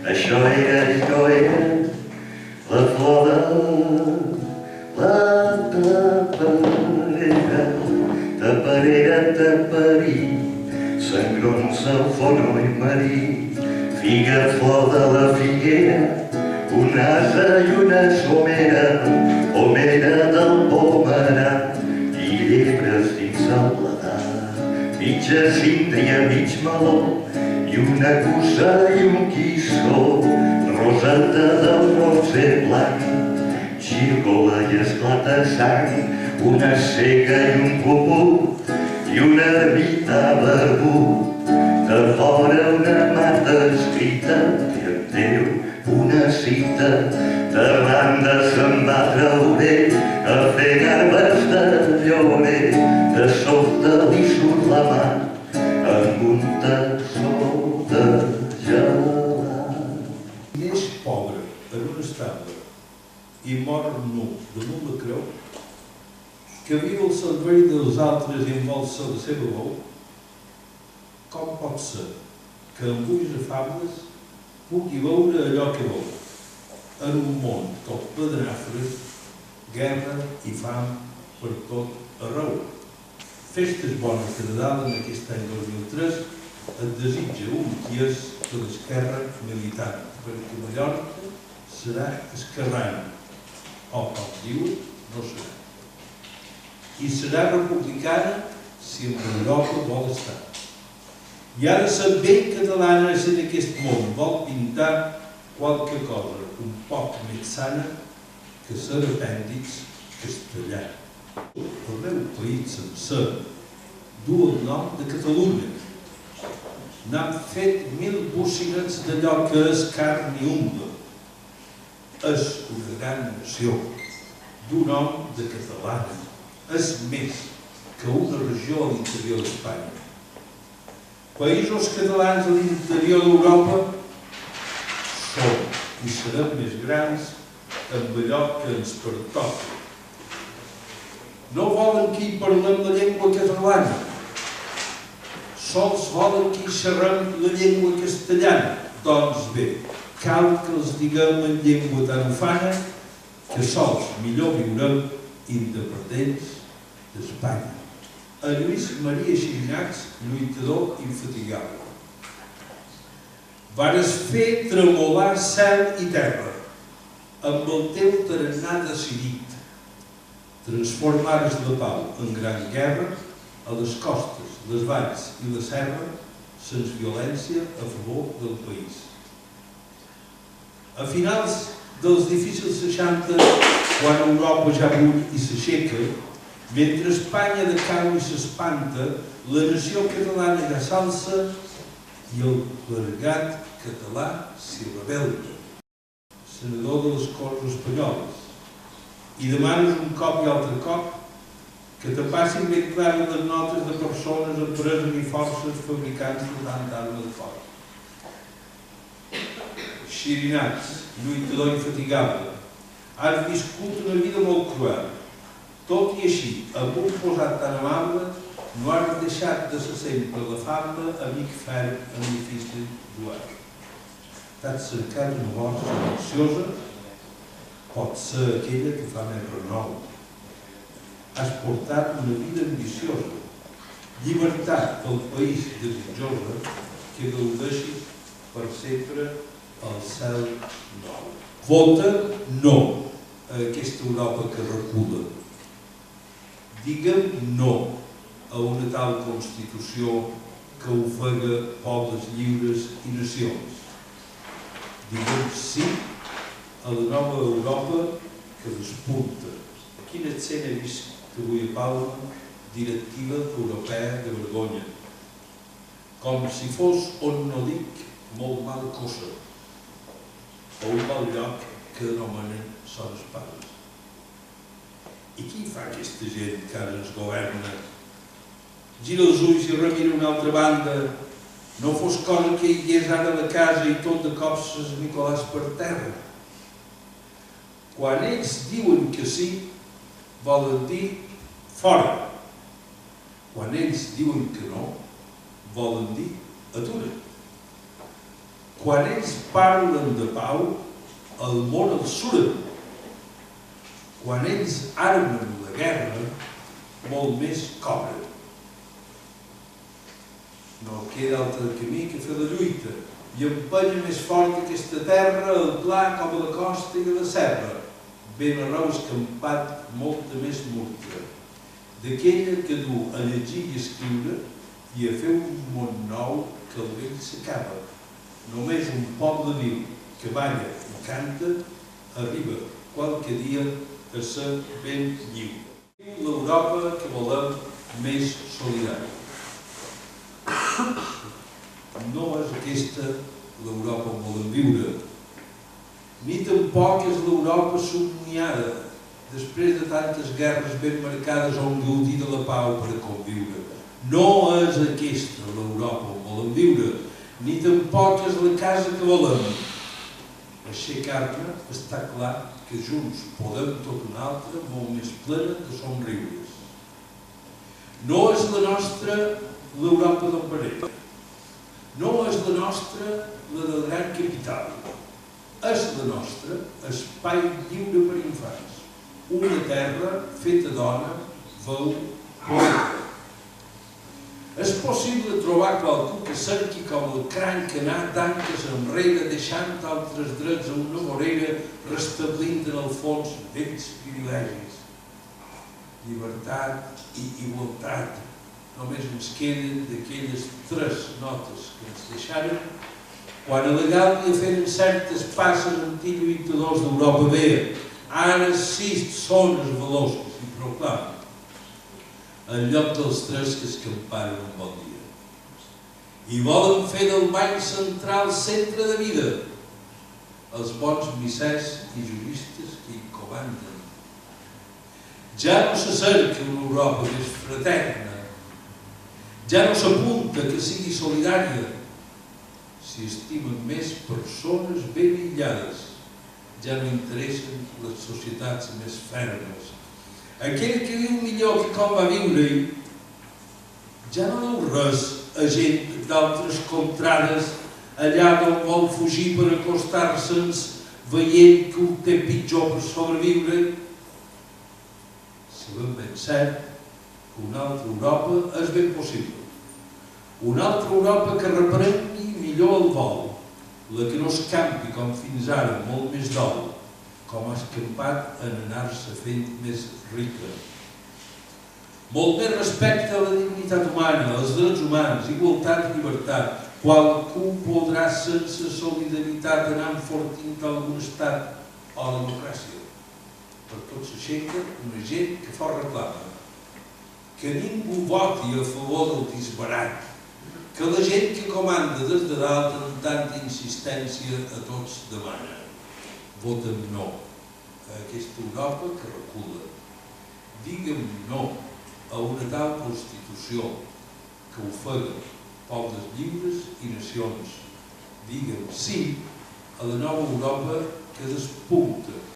Això era la flor de la taperera, taperí, sangrons al fono i marí, figa flor de la figuera, un ase i una somera, pomera del pomerà, i llebres dins el bladar, mitja cinta i a mig meló, i una cussa i un quissó, roseta del roser blanc, xirgola i esclata sang, una cega i un pupú, i una ermita verbut, de fora una mata escrita, i en Déu una cita, d'Armanda se'n va traure a fer garbes de llorer, de sobte li surt la mà amb un tassó de gelat. Neix pobre en un estable i mor nu damunt la creu, que viu al servei dels altres i envolsa la seva veu, com pot ser que amb ulls afables pugui veure allò que veu en un món tot ple de nàfres, guerra i fam per tot arreu? Festes bones de Nadal en aquest any 2003 et desitja un ties de l'esquerra militant, perquè Mallorca serà esquerrana, o com diu, no serà. I serà republicana si en Europa vol estar. I ha de ser ben catalana si en aquest món vol pintar qualque cosa un poc més sana que ser apèndix castellà. El meu país sencer du el nom de Catalunya. N'han fet 1000 búcines d'allò que és carn i ungla. És una gran nació, d'un nom de catalana. És més que una regió a l'interior d'Espanya. Països catalans a l'interior d'Europa som i serem més grans amb allò que ens pertoca. No volen que hi parlem la llengua catalana, sols volen que hi xerrem la llengua castellana. Doncs bé, cal que els diguem en llengua tan ufana que sols millor viurem independents d'Espanya. A Lluís Maria Xirinacs, lluitador infatigable. Vares fer tremolar cel i terra amb el teu tarannà decidit. Transformares la pau en gran guerra a les costes, les valls i la serra sense violència a favor del país. A finals dels difícils 60, quan Europa ja bull i s'aixeca, mentre Espanya decau i s'espanta, la nació catalana ja s'alça i el clergat català s'hi rebel·la. Senador de les Corts Espanyoles, i demanes un cop i altre cop que te passin ben clares les notes de persones, empreses i forces fabricants de tanta arma de foc. Xirinacs, lluitador infatigable, has viscut una vida molt cruel. Tot i així, amb un posat tan amable, no has deixat de ser sempre l'afable amic ferm en difícil duel. T'has cercat una bona silenciosa, pot ser aquella que fa més renou. Has portat una vida ambiciosa, llibertat pel país desitjosa, que gaudeixis per sempre al cel nou. Vota no a aquesta Europa que recula. Digue'm no a una tal Constitució que ofega pobles lliures i nacions. Digue'm sí a la nova Europa que despunta. Quina escena he vist avui a Palma, directiva europea de vergonya. Com si fos, on no dic, molt mal cosa, o un mal lloc que anomenen Son Espades. I qui fa aquesta gent que ara ens governa? Gira els ulls i remira una altra banda. No fos cosa que hi hagués ara a la casa i tot de cop s'esmicolàs per terra. Quan ells diuen que sí, volen dir fora. Quan ells diuen que no, volen dir atura. quan ells parlen de pau, el món els surt. Quan ells armen la guerra, molt més cobren. No queda altre camí que fer la lluita i empènyer més fort aquesta terra, el pla com a la costa i a la serra. Ben arreu escampat molta més murta, d'aquella que du a llegir i escriure i a fer un món nou que el vell s'acaba. Només un poble viu que balla i canta arriba qualque dia a ser ben lliure. L'Europa que volem més solidària. No és aquesta l'Europa on volem viure, ni tampoc és l'Europa somniada, després de tantes guerres ben marcades on gaudir de la pau per a conviure. No és aquesta l'Europa on volem viure, ni tampoc és la casa que volem. Aixecar-ne està clar que junts podem tot una altra molt més plena de somriures. No és la nostra l'Europa del Parell. No és la nostra la del gran capital. És la nostra espai lliure per infants. Una terra feta dona, veu, poeta. És possible trobar qualcú que cerqui com el cranc anar d'anques enrere, deixant altres drets a una vorera, restablint en el fons vells privilegis. Llibertat i igualtat. Només ens queden d'aquelles 3 notes que ens deixaren quan a la Gàl·lia feren certes passes antilluitadors d'Europa vea. Ara 6 són els valors que s'hi proclamen, en lloc dels 3 que escamparen un bon dia. I volen fer del banc central centre de vida, els bons missers i juristes que hi comanden. Ja no se cerca una Europa més fraterna, ja no s'apunta que sigui solidària, s'hi estimen més persones ben aïllades, ja no interessen les societats més fermes. Aquell que viu millor que com va viure-hi, ja no deu res a gent d'altres contrades allà d'on vol fugir per acostar-se'ns veient que ho té pitjor per sobreviure. Sabem ben cert que una altra Europa és ben possible. Una altra Europa que reprengui millor el vol, la que no escampi com fins ara, molt més dol, com ha escampat en anar-se fent més rica. Molt més respecte a la dignitat humana, als drets humans, igualtat i llibertat. Qualcú podrà sense solidaritat anar enfortint algun estat o la democràcia. Per tot s'aixeca una gent que fort reclama que ningú voti a favor del disbarat, que la gent que comanda des de dalt amb tanta insistència a tots demana. Voten no a aquesta Europa que recula. Digue'm no a una tal Constitució que ofega pobles lliures i nacions. Digue'm sí a la nova Europa que despunta